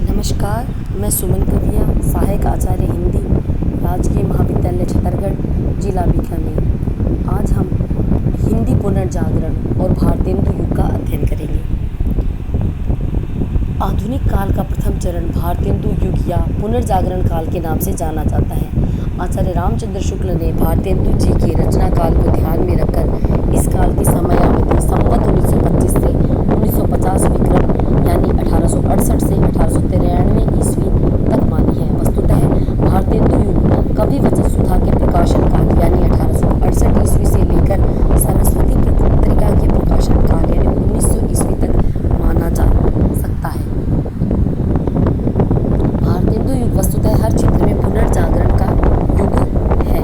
नमस्कार, मैं सुमन कविया, सहायक आचार्य हिंदी, राजकीय महाविद्यालय छतरगढ़, जिला बीकानेर। आज हम हिंदी पुनर्जागरण और भारतेंदु युग का अध्ययन करेंगे। आधुनिक काल का प्रथम चरण भारतेंदु युग या पुनर्जागरण काल के नाम से जाना जाता है। आचार्य रामचंद्र शुक्ल ने भारतेंदु जी के रचना काल को ध्यान में रखकर इस काल की समयावधि संवत 1925 से 1950 विक्रम यानी 1868 से 1893 ईस्वी तक मानी है। वस्तुतः भारतेंदु युग कवि वचन सुधा के प्रकाशन काल यानी 1868 ईस्वी से लेकर सरस्वती पत्रिका के प्रकाशन काल यानी 1900 ईस्वी तक माना जा सकता है। भारतेंदु युग वस्तुतः हर क्षेत्र में पुनर्जागरण का युग है।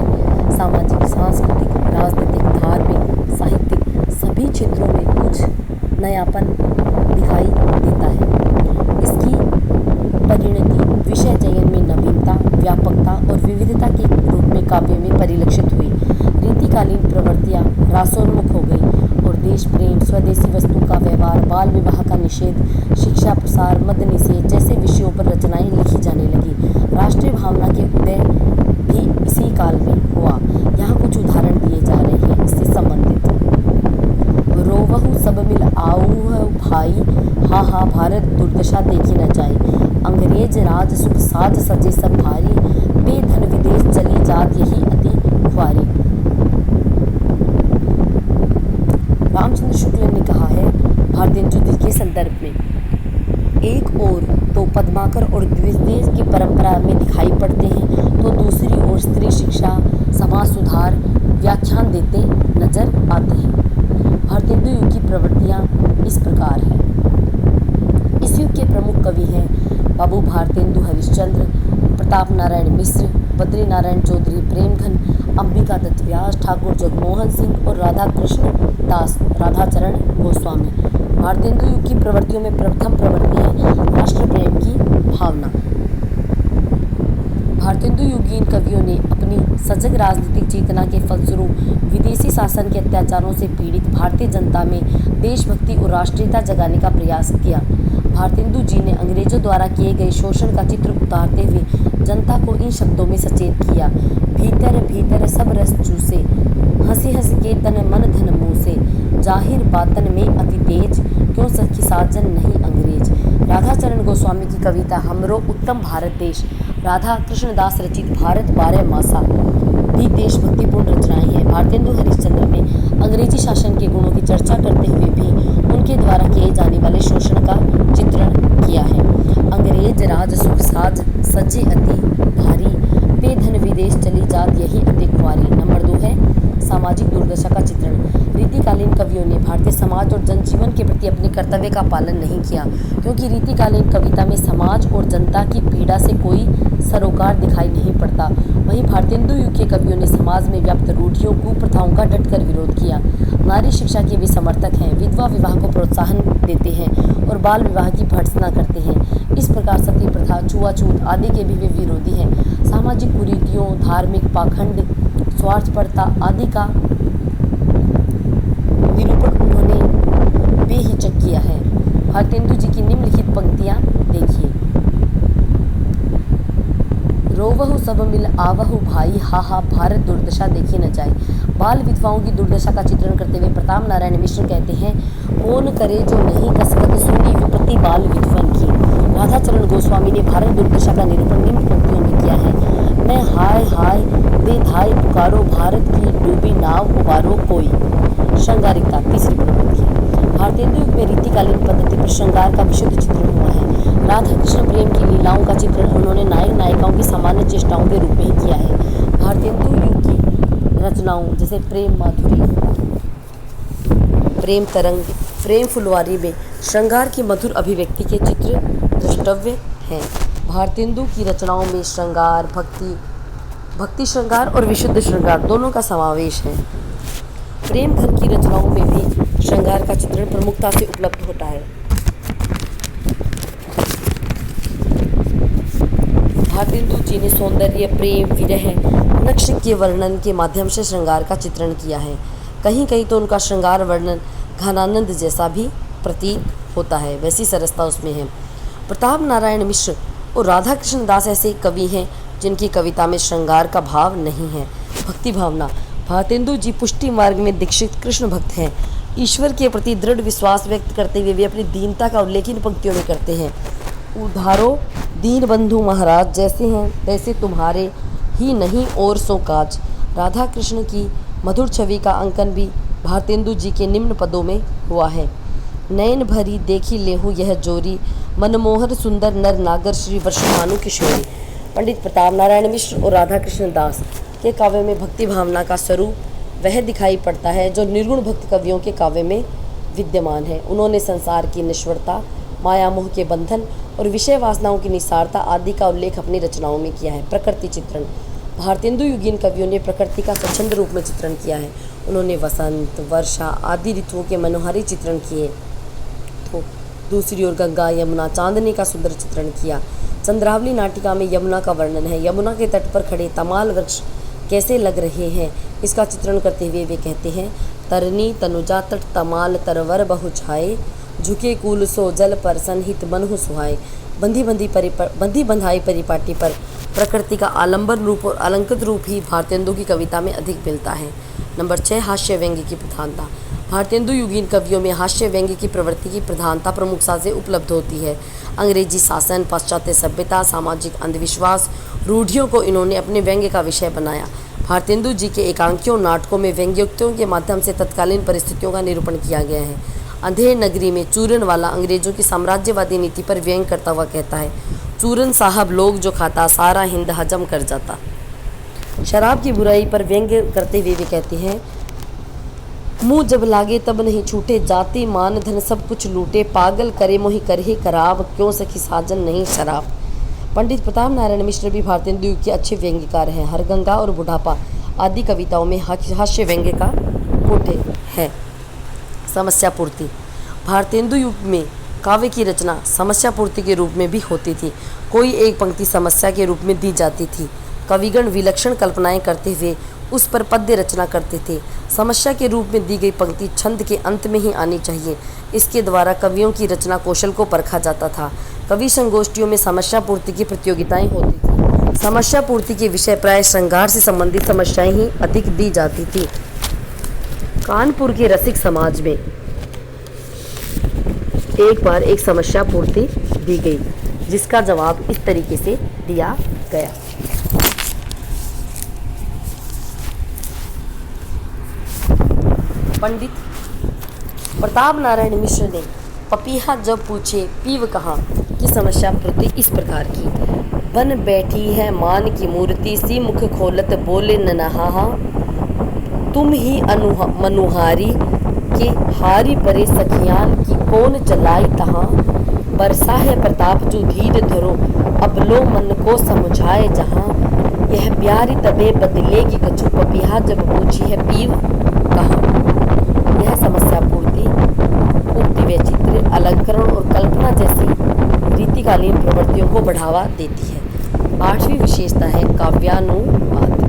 सामाजिक, सांस्कृतिक, राजनीतिक, धार्मिक, साहित्यिक सभी क्षेत्रों में कुछ नयापन दिखाई देता है। इसकी परिणति विषय चयन में नवीनता, व्यापकता और विविधता के रूप में काव्य में परिलक्षित हुई। रीतिकालीन प्रवृत्तियां रासोन्मुख हो गई और देश प्रेम, स्वदेशी वस्तु का व्यवहार, बाल विवाह का निषेध, शिक्षा प्रसार, मद्य निषेध जैसे विषयों पर रचनाएं लिखी जाने लगी। राष्ट्रीय भावना के उदय भी इसी काल में हुआ। यहाँ कुछ उदाहरण दिए जा रहे हैं इससे संबंधित। रोवहु सब मिल आऊ भाई, हाँ हाँ भारत दुर्दशा देखी न जाए। अंग्रेज राज सुख साज सजे सब भारी, बेधन विदेश चली जात यही अति ख्वारी। रामचंद्र शुक्ल ने कहा है भारतेंदु जी के संदर्भ में, एक ओर तो पद्माकर और द्विदेश की परंपरा में दिखाई पड़ते हैं, तो दूसरी ओर स्त्री शिक्षा, समाज सुधार, व्याख्यान देते नजर आते हैं। भारतेंदु युग की प्रवृत्तियां इस प्रकार हैं। इस युग के प्रमुख कवि हैं बाबू भारतेंदु हरिश्चंद्र, प्रताप नारायण मिश्र, बद्री नारायण चौधरी, प्रेमघन, अंबिका दत्त व्यास, ठाकुर जगमोहन सिंह और राधा कृष्ण दास, राधाचरण गोस्वामी। भारतेंदु युग की प्रवृत्तियों में प्रथम प्रवृत्ति है राष्ट्र प्रेम की भावना। भारतेंदु युगीन कवियों ने अपनी सजग राजनीतिक चेतना के फलस्वरूप विदेशी शासन के अत्याचारों से पीड़ित भारतीय जनता में देशभक्ति और राष्ट्रीयता जगाने का प्रयास किया। भारतेंदु जी ने अंग्रेजों द्वारा किए गए शोषण का चित्र उतारते हुए जनता को इन शब्दों में सचेत किया, भीतर भीतर सब रस चूसे, हंसी हंस के तन मन धन मुँह से, जाहिर बातन में अति तेज, क्यों सखी साजन नहीं अंग्रेज। राधाचरण गोस्वामी की कविता हमरो उत्तम भारत देश, राधा कृष्णदास रचित भारत 12 मासा भी देशभक्तिपूर्ण रचनाएं हैं। भारतेंदु हरिश्चंद्र ने अंग्रेजी शासन के गुणों की चर्चा करते हुए भी उनके द्वारा किए जाने वाले शोषण का चित्रण किया है। अंग्रेज राज सुख साज सजे अति भारी, बेधन विदेश चली जात यही अति ख्वारी। नंबर 2 है सामाजिक दुर्दशा का चित्रण। रीतिकालीन कवियों ने भारतीय समाज और जनजीवन के प्रति अपने कर्तव्य का पालन नहीं किया, क्योंकि रीतिकालीन कविता में समाज और जनता की पीड़ा से कोई सरोकार दिखाई नहीं पड़ता। वहीं भारतेंदु युग के कवियों ने समाज में व्याप्त रूढ़ियों, कुप्रथाओं का डटकर विरोध किया। नारी शिक्षा के भी समर्थक हैं, विधवा विवाह को प्रोत्साहन देते हैं और बाल विवाह की भर्त्सना करते हैं। इस प्रकार सती प्रथा, छुआछूत आदि के भी वे विरोधी हैं। सामाजिक कुरीतियों, धार्मिक पाखंड, स्वार्थपरता आदि का निरूपण उन्होंने बेहिचक किया है। भारतेंदु जी की निम्नलिखित पंक्तियां देखिए। रोवहु सब मिल आवहु भाई, हा हा भारत दुर्दशा देखी न जाए। बाल विधवाओं की दुर्दशा का चित्रण करते हुए प्रताप नारायण मिश्र कहते हैं, कौन करे जो नहीं कसरत सुनी विपत्ति बाल विधवन की। राधाचरण गोस्वामी ने भारत दुर्दशा का निरूपण निम्न पंक्तियों में किया है। मैं हाय हाय दे धाय पुकारो, भारत की डूबी नाव उबारो कोई। श्रृंगारिकता तीसरी प्रवृत्ति है। भारतेंदु युग में रीतिकालीन पद्धति पर श्रृंगार का विशुद्ध चित्रण हुआ है। राधा कृष्ण प्रेम की लीलाओं का चित्रण उन्होंने नायक नायिकाओं की सामान्य चेष्टाओं के रूप में ही किया है। भारतेंदु युग की रचनाओं जैसे प्रेम माधुरी, प्रेम तरंग, प्रेम फुलवारी में श्रृंगार की मधुर अभिव्यक्ति के चित्र द्रष्टव्य हैं। भारतेंदु की रचनाओं में श्रृंगार, भक्ति श्रृंगार और विशुद्ध श्रृंगार दोनों का समावेश है। प्रेमघन की रचनाओं में भी श्रृंगार का चित्रण प्रमुखता से उपलब्ध होता है। भारतेंदु जी ने सौंदर्य, प्रेम, विरह, नक्श के वर्णन के माध्यम से श्रृंगार का चित्रण किया है। कहीं कहीं तो उनका श्रृंगार वर्णन घनानंद जैसा भी प्रतीत होता है, वैसी सरसता उसमें है। प्रताप नारायण मिश्र और राधा कृष्ण दास ऐसे कवि हैं जिनकी कविता में श्रृंगार का भाव नहीं है। भक्ति भावना। भारतेंदु जी पुष्टि मार्ग में दीक्षित कृष्ण भक्त हैं। ईश्वर के प्रति दृढ़ विश्वास व्यक्त करते हुए वे अपनी दीनता का उल्लेख इन पंक्तियों में करते हैं। उधारो दीन बंधु महाराज जैसे हैं तैसे तुम्हारे ही नहीं और सो काज। राधा कृष्ण की मधुर छवि का अंकन भी भारतेंदु जी के निम्न पदों में हुआ है। नयन भरी देखी लेहू यह जोरी, मनमोहर सुंदर नर नागर श्री वर्षभानु किशोरी। पंडित प्रताप नारायण मिश्र और राधा कृष्ण दास के काव्य में भक्ति भावना का स्वरूप वह दिखाई पड़ता है जो निर्गुण भक्त कवियों के काव्य में विद्यमान है। उन्होंने संसार की निष्वरता, माया मोह के बंधन और विषय वासनाओं की निसारता आदि का उल्लेख अपनी रचनाओं में किया है। प्रकृति चित्रण। भारतेंदु युगीन कवियों ने प्रकृति का स्वच्छंद रूप में चित्रण किया है। उन्होंने वसंत, वर्षा आदि ऋतुओं के मनोहारी चित्रण किए तो दूसरी ओर गंगा, यमुना, चांदनी का सुंदर चित्रण किया। चंद्रावली नाटिका में यमुना का वर्णन है। यमुना के तट पर खड़े तमाल वृक्ष कैसे लग रहे हैं, इसका चित्रण करते हुए वे कहते हैं, तरनी तनुजा तट तमाल तरवर बहु छाए, झुके कूल सो जल पर सनहित मनहु सुहाए। बंधी बंधाई परिपाटी पर प्रकृति का आलंबन रूप और अलंकृत रूप ही भारतेंदु की कविता में अधिक मिलता है। नंबर 6, हास्य व्यंग्य की प्रधानता। भारतेंदु युगीन कवियों में हास्य व्यंग्य की प्रवृत्ति की प्रधानता प्रमुखता से उपलब्ध होती है। अंग्रेजी शासन, पाश्चात्य सभ्यता, सामाजिक अंधविश्वास, रूढ़ियों को इन्होंने अपने व्यंग्य का विषय बनाया। भारतेंदु जी के एकांकियों नाटकों में व्यंग्योक्तियों के माध्यम से तत्कालीन परिस्थितियों का निरूपण किया गया है। अंधेर नगरी में चूरन वाला अंग्रेजों की साम्राज्यवादी नीति पर व्यंग करता हुआ कहता है, चूरन साहब लोग जो खाता सारा हिंद हजम कर जाता। शराब की बुराई पर व्यंग्य करते हुए वे कहते हैं, मुंह जब लागे तब नहीं छूटे, जाति मान धन सब कुछ लूटे, पागल करे मोहि करहे कराब, क्यों सखी साजन नहीं शराब। पंडित प्रताप नारायण मिश्र भी भारतेंदु युग के अच्छे व्यंग्यकार हैं। हरगंगा और बुढ़ापा आदि कविताओं में हास्य व्यंग्य का कोटे है। समस्या पूर्ति। भारतेंदु युग में काव्य की रचना समस्या पूर्ति के रूप में भी होती थी। कोई एक पंक्ति समस्या के रूप में दी जाती थी। कविगण विलक्षण कल्पनाएं करते हुए उस पर पद्य रचना करते थे। समस्या के रूप में दी गई पंक्ति छंद के अंत में ही आनी चाहिए। इसके द्वारा कवियों की रचना कौशल को परखा जाता था। कवि संगोष्ठियों में समस्या पूर्ति की प्रतियोगिताएं होती थी। समस्या पूर्ति के विषय प्राय श्रृंगार से संबंधित समस्याएं ही अधिक दी जाती थी। कानपुर के रसिक समाज में एक बार एक समस्या पूर्ति दी गई, जिसका जवाब इस तरीके से दिया गया। पंडित प्रताप नारायण मिश्र ने पपीहा जब पूछे पीव कहाँ की समस्या पूर्ति इस प्रकार की। बन बैठी है मान की मूर्ति, सी मुख खोलत बोले ननहा, तुम ही मनुहारी के हारी परे सखियान की कौन चलाई तहाँ, बरसा है प्रताप जो धीर धरो, अब लो मन को समझाए जहाँ, यह प्यारी तबे बदलेगी कछु, पपीहा जब पूछी है पीव कहाँ। यह समस्या पूर्ति उक्ति वैचित्र्य, अलंकरण और कल्पना जैसी रीतिकालीन प्रवृत्तियों को बढ़ावा देती है। 8वीं विशेषता है काव्यानुवाद।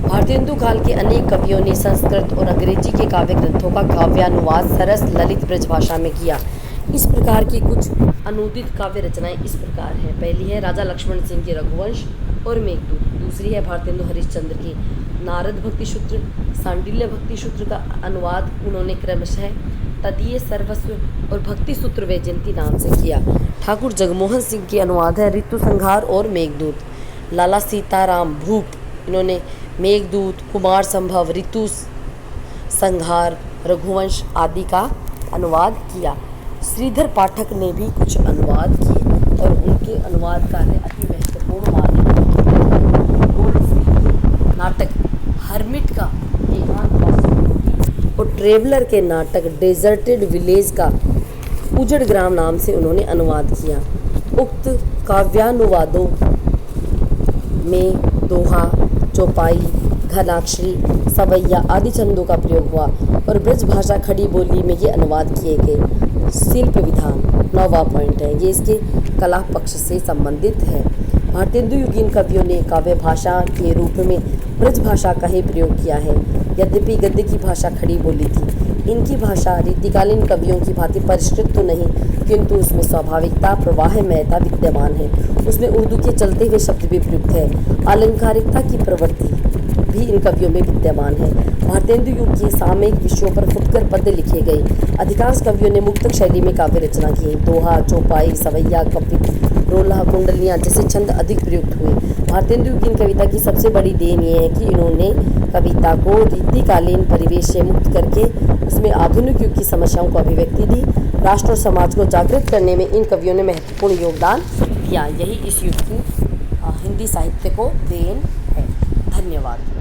भारतेंदु काल के अनेक कवियों ने संस्कृत और अंग्रेजी के काव्य ग्रंथों का काव्यानुवाद सरस ललित ब्रजभाषा में किया। इस प्रकार की कुछ अनुदित काव्य रचनाएं इस प्रकार हैं। पहली है राजा लक्ष्मण सिंह के रघुवंश और मेघदूत। दूसरी है भारतेंदु हरिश्चंद्र की नारद भक्ति सूत्र, सांडिल्य भक्ति सूत्र का अनुवाद उन्होंने क्रमशः तदीय सर्वस्व और भक्ति सूत्र वैजयंती नाम से किया। ठाकुर जगमोहन सिंह के अनुवाद है ऋतु संहार और मेघदूत। लाला सीताराम भूप, इन्होंने मेघदूत, कुमार संभव, ऋतु संहार, रघुवंश आदि का अनुवाद किया। श्रीधर पाठक ने भी कुछ अनुवाद किए और उनके अनुवाद कार्य अति महत्वपूर्ण माने। नाटक हर्मिट का और ट्रेवलर के नाटक डेजर्टेड विलेज का उजड़ ग्राम नाम से उन्होंने अनुवाद किया। उक्त काव्यानुवादों में दोहा, चौपाई, घनाक्षरी, सवैया आदि छंदों का प्रयोग हुआ और ब्रज भाषा खड़ी बोली में ये अनुवाद किए गए। शिल्प विधान 9वां पॉइंट है, ये इसके कला पक्ष से संबंधित है। भारतेंदु युगीन कवियों ने काव्य भाषा के रूप में ब्रज भाषा का ही प्रयोग किया है। यद्यपि गद्य की भाषा खड़ी बोली थी, इनकी भाषा रीतिकालीन कवियों की भांति परिष्कृत तो नहीं, किंतु उसमें स्वाभाविकता, प्रवाहमयता विद्यमान है। उसमें उर्दू के चलते हुए शब्द भी प्रयुक्त है। अलंकारिकता की प्रवृत्ति भी इन कवियों में विद्यमान है। भारतेंदु युग के सामयिक विषयों पर फुटकर पद्य लिखे गए। अधिकांश कवियों ने मुक्तक शैली में काव्य रचना की। दोहा, चौपाई, सवैया, कवित, रोला, कुंडलियाँ जैसे छंद अधिक प्रयुक्त हुए। भारतेंदु युगीन कविता की सबसे बड़ी देन ये है कि इन्होंने कविता को रीतिकालीन परिवेश से मुक्त करके उसमें आधुनिक युग की समस्याओं को अभिव्यक्ति दी। राष्ट्र और समाज को जागृत करने में इन कवियों ने महत्वपूर्ण योगदान दिया। यही इस युग की हिंदी साहित्य को देन है। धन्यवाद।